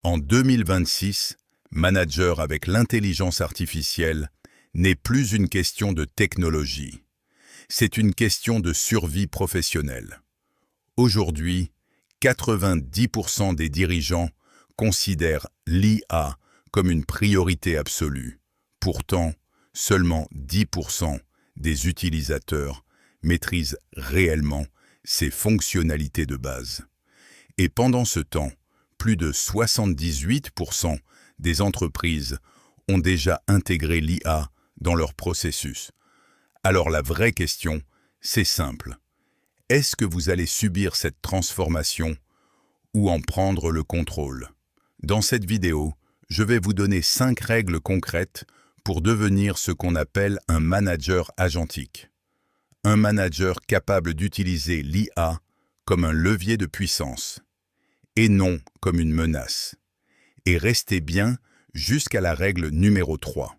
En 2026, manager avec l'intelligence artificielle n'est plus une question de technologie. C'est une question de survie professionnelle. Aujourd'hui, 90% des dirigeants considèrent l'IA comme une priorité absolue. Pourtant, seulement 10% des utilisateurs maîtrisent réellement ses fonctionnalités de base. Et pendant ce temps, plus de 78% des entreprises ont déjà intégré l'IA dans leur processus. Alors la vraie question, c'est simple. Est-ce que vous allez subir cette transformation ou en prendre le contrôle? Dans cette vidéo, je vais vous donner 5 règles concrètes pour devenir ce qu'on appelle un manager agentique. Un manager capable d'utiliser l'IA comme un levier de puissance et non comme une menace. Et restez bien jusqu'à la règle numéro 3,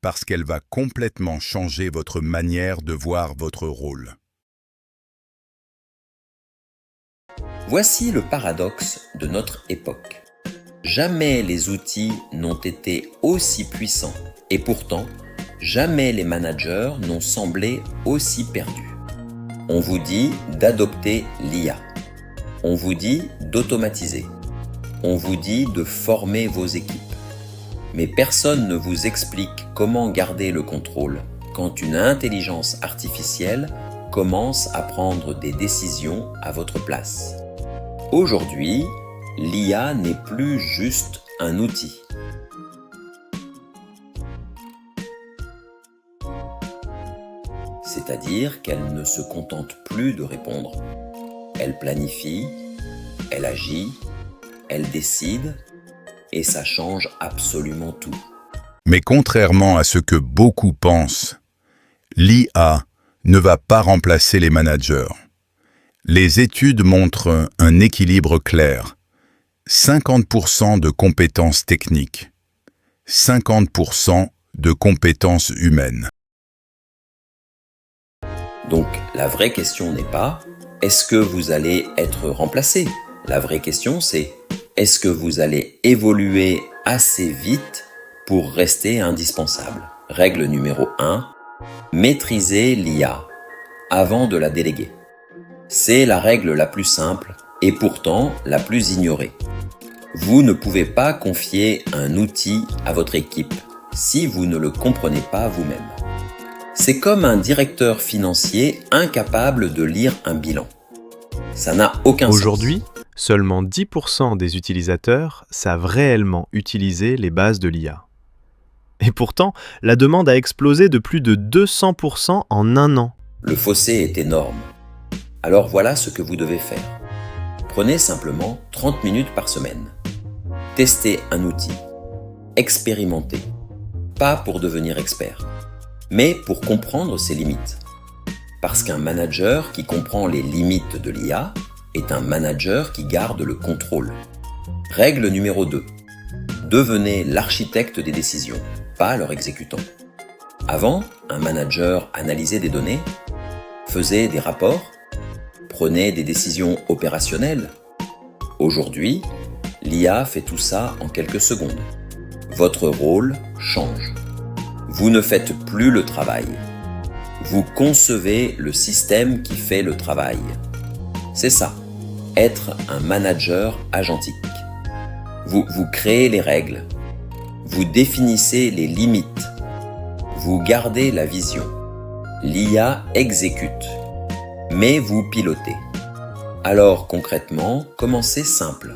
parce qu'elle va complètement changer votre manière de voir votre rôle. Voici le paradoxe de notre époque. Jamais les outils n'ont été aussi puissants et pourtant, jamais les managers n'ont semblé aussi perdus. On vous dit d'adopter l'IA. On vous dit d'automatiser. On vous dit de former vos équipes. Mais personne ne vous explique comment garder le contrôle quand une intelligence artificielle commence à prendre des décisions à votre place. Aujourd'hui, l'IA n'est plus juste un outil. C'est-à-dire qu'elle ne se contente plus de répondre. Elle planifie, elle agit, elle décide, et ça change absolument tout. Mais contrairement à ce que beaucoup pensent, l'IA ne va pas remplacer les managers. Les études montrent un équilibre clair. 50% de compétences techniques, 50% de compétences humaines. Donc la vraie question n'est pas « est-ce que vous allez être remplacé ?» La vraie question c'est « est-ce que vous allez évoluer assez vite pour rester indispensable ?» Règle numéro 1, maîtrisez l'IA avant de la déléguer. C'est la règle la plus simple et pourtant la plus ignorée. Vous ne pouvez pas confier un outil à votre équipe si vous ne le comprenez pas vous-même. C'est comme un directeur financier incapable de lire un bilan. Ça n'a aucun sens. Aujourd'hui, seulement 10% des utilisateurs savent réellement utiliser les bases de l'IA. Et pourtant, la demande a explosé de plus de 200% en un an. Le fossé est énorme. Alors voilà ce que vous devez faire. Prenez simplement 30 minutes par semaine. Testez un outil. Expérimentez. Pas pour devenir expert, mais pour comprendre ses limites. Parce qu'un manager qui comprend les limites de l'IA est un manager qui garde le contrôle. Règle numéro 2. Devenez l'architecte des décisions, pas leur exécutant. Avant, un manager analysait des données, faisait des rapports, prenait des décisions opérationnelles. Aujourd'hui, l'IA fait tout ça en quelques secondes. Votre rôle change. Vous ne faites plus le travail. Vous concevez le système qui fait le travail. C'est ça, être un manager agentique. Vous créez les règles. Vous définissez les limites. Vous gardez la vision. L'IA exécute. Mais vous pilotez. Alors concrètement, commencez simple.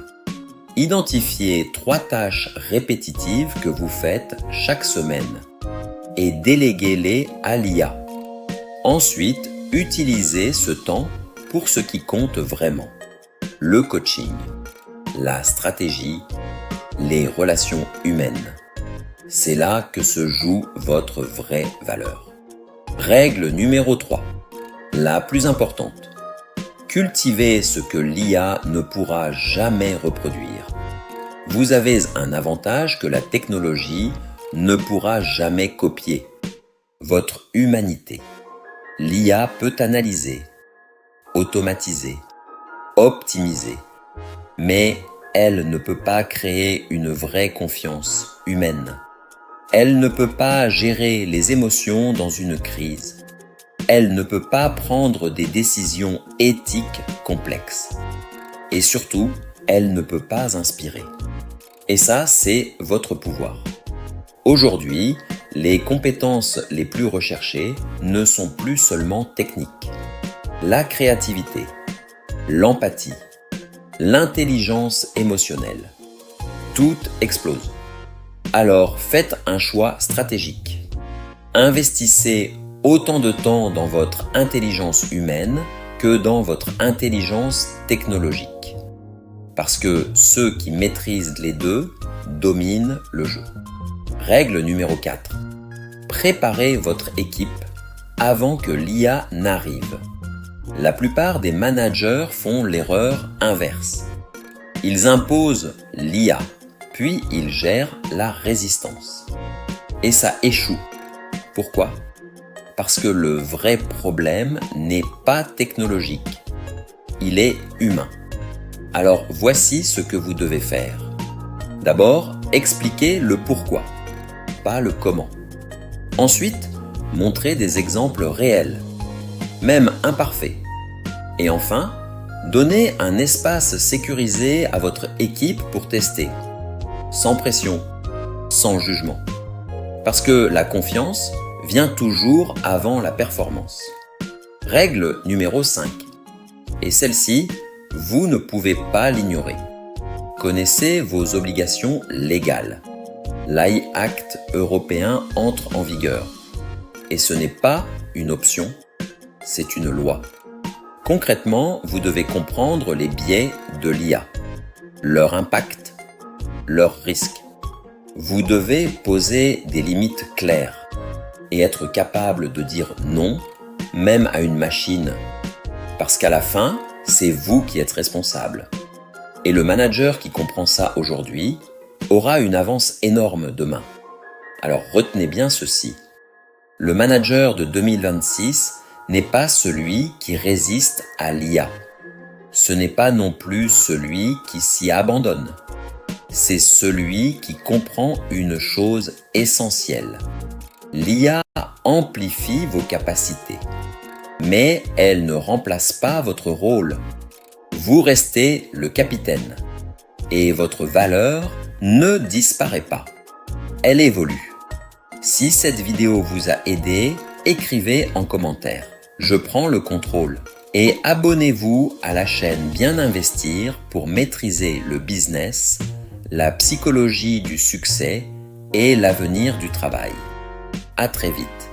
Identifiez 3 tâches répétitives que vous faites chaque semaine et déléguez-les à l'IA. Ensuite, utilisez ce temps pour ce qui compte vraiment. Le coaching, la stratégie, les relations humaines. C'est là que se joue votre vraie valeur. Règle numéro 3. La plus importante. Cultivez ce que l'IA ne pourra jamais reproduire. Vous avez un avantage que la technologie ne pourra jamais copier. Votre humanité. L'IA peut analyser, automatiser, optimiser, mais elle ne peut pas créer une vraie confiance humaine. Elle ne peut pas gérer les émotions dans une crise. Elle ne peut pas prendre des décisions éthiques complexes. Et surtout, elle ne peut pas inspirer. Et ça, c'est votre pouvoir. Aujourd'hui, les compétences les plus recherchées ne sont plus seulement techniques. La créativité, l'empathie, l'intelligence émotionnelle, tout explose. Alors faites un choix stratégique. Investissez autant de temps dans votre intelligence humaine que dans votre intelligence technologique. Parce que ceux qui maîtrisent les deux dominent le jeu. Règle numéro 4. Préparez votre équipe avant que l'IA n'arrive. La plupart des managers font l'erreur inverse. Ils imposent l'IA, puis ils gèrent la résistance. Et ça échoue. Pourquoi ? Parce que le vrai problème n'est pas technologique. Il est humain. Alors voici ce que vous devez faire. D'abord, expliquez le pourquoi, pas le comment. Ensuite, montrez des exemples réels, même imparfaits. Et enfin, donnez un espace sécurisé à votre équipe pour tester, sans pression, sans jugement. Parce que la confiance vient toujours avant la performance. Règle numéro 5. Et celle-ci, vous ne pouvez pas l'ignorer. Connaissez vos obligations légales. L'AI Act européen entre en vigueur. Et ce n'est pas une option, c'est une loi. Concrètement, vous devez comprendre les biais de l'IA, leur impact, leurs risques. Vous devez poser des limites claires et être capable de dire non, même à une machine. Parce qu'à la fin, c'est vous qui êtes responsable. Et le manager qui comprend ça aujourd'hui aura une avance énorme demain. Alors retenez bien ceci. Le manager de 2026 n'est pas celui qui résiste à l'IA. Ce n'est pas non plus celui qui s'y abandonne. C'est celui qui comprend une chose essentielle. L'IA amplifie vos capacités, mais elle ne remplace pas votre rôle. Vous restez le capitaine et votre valeur ne disparaît pas. Elle évolue. Si cette vidéo vous a aidé, écrivez en commentaire. Je prends le contrôle. Et abonnez-vous à la chaîne Bien Investir pour maîtriser le business, la psychologie du succès et l'avenir du travail. À très vite.